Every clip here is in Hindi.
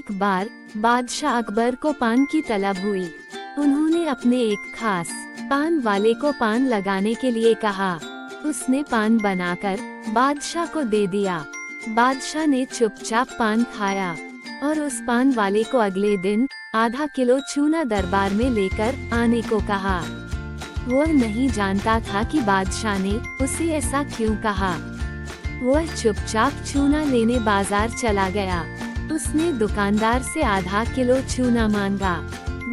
एक बार बादशाह अकबर को पान की तलब हुई। उन्होंने अपने एक खास पान वाले को पान लगाने के लिए कहा। उसने पान बनाकर बादशाह को दे दिया। बादशाह ने चुपचाप पान खाया और उस पान वाले को अगले दिन आधा किलो चूना दरबार में लेकर आने को कहा। वह नहीं जानता था कि बादशाह ने उसे ऐसा क्यों कहा। वह चुपचाप चूना लेने बाजार चला गया। उसने दुकानदार से आधा किलो चूना मांगा।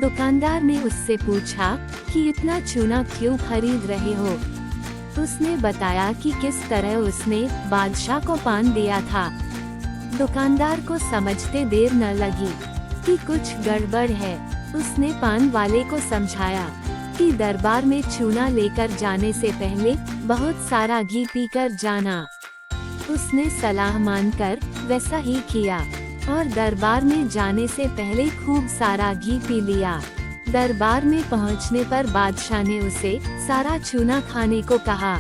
दुकानदार ने उससे पूछा कि इतना चूना क्यों खरीद रहे हो। उसने बताया कि किस तरह उसने बादशाह को पान दिया था। दुकानदार को समझते देर न लगी कि कुछ गड़बड़ है। उसने पान वाले को समझाया कि दरबार में चूना लेकर जाने से पहले बहुत सारा घी पीकर जाना। उसने सलाह मानकर वैसा ही किया और दरबार में जाने से पहले खूब सारा घी पी लिया। दरबार में पहुंचने पर बादशाह ने उसे सारा चूना खाने को कहा।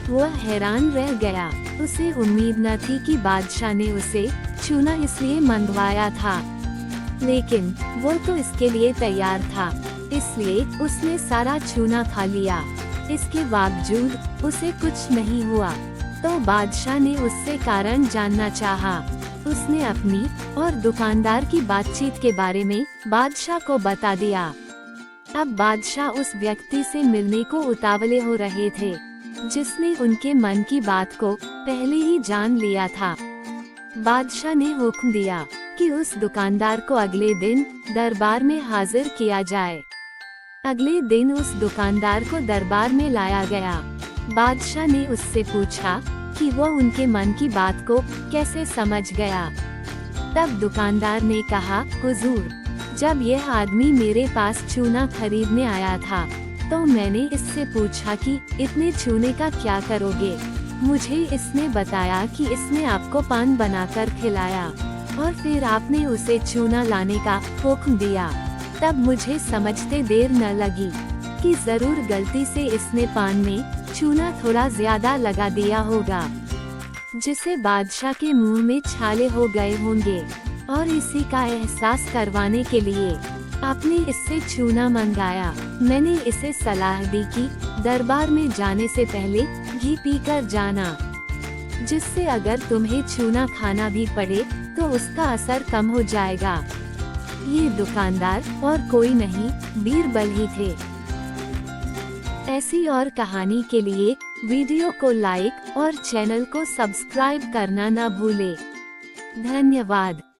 वह हैरान रह गया। उसे उम्मीद न थी कि बादशाह ने उसे चूना इसलिए मंगवाया था, लेकिन वो तो इसके लिए तैयार था, इसलिए उसने सारा चूना खा लिया। इसके बावजूद उसे कुछ नहीं हुआ, तो बादशाह ने उससे कारण जानना चाहा। उसने अपनी और दुकानदार की बातचीत के बारे में बादशाह को बता दिया। अब बादशाह उस व्यक्ति से मिलने को उतावले हो रहे थे, जिसने उनके मन की बात को पहले ही जान लिया था। बादशाह ने हुक्म दिया कि उस दुकानदार को अगले दिन दरबार में हाजिर किया जाए। अगले दिन उस दुकानदार को दरबार में लाया गया। बादशाह ने उससे पूछा कि वह उनके मन की बात को कैसे समझ गया। तब दुकानदार ने कहा, हुजूर, जब यह आदमी मेरे पास चूना खरीदने आया था, तो मैंने इससे पूछा कि इतने चूने का क्या करोगे। मुझे इसने बताया कि इसने आपको पान बनाकर खिलाया और फिर आपने उसे चूना लाने का हुक्म दिया। तब मुझे समझते देर न लगी कि जरूर गलती से इसने पान में चूना थोड़ा ज्यादा लगा दिया होगा, जिसे बादशाह के मुंह में छाले हो गए होंगे, और इसी का एहसास करवाने के लिए आपने इससे चूना मंगाया। मैंने इसे सलाह दी कि दरबार में जाने से पहले घी पीकर जाना, जिससे अगर तुम्हें चूना खाना भी पड़े तो उसका असर कम हो जाएगा। ये दुकानदार और कोई नहीं, बीरबल ही थे। ऐसी और कहानी के लिए वीडियो को लाइक और चैनल को सब्सक्राइब करना न भूले। धन्यवाद।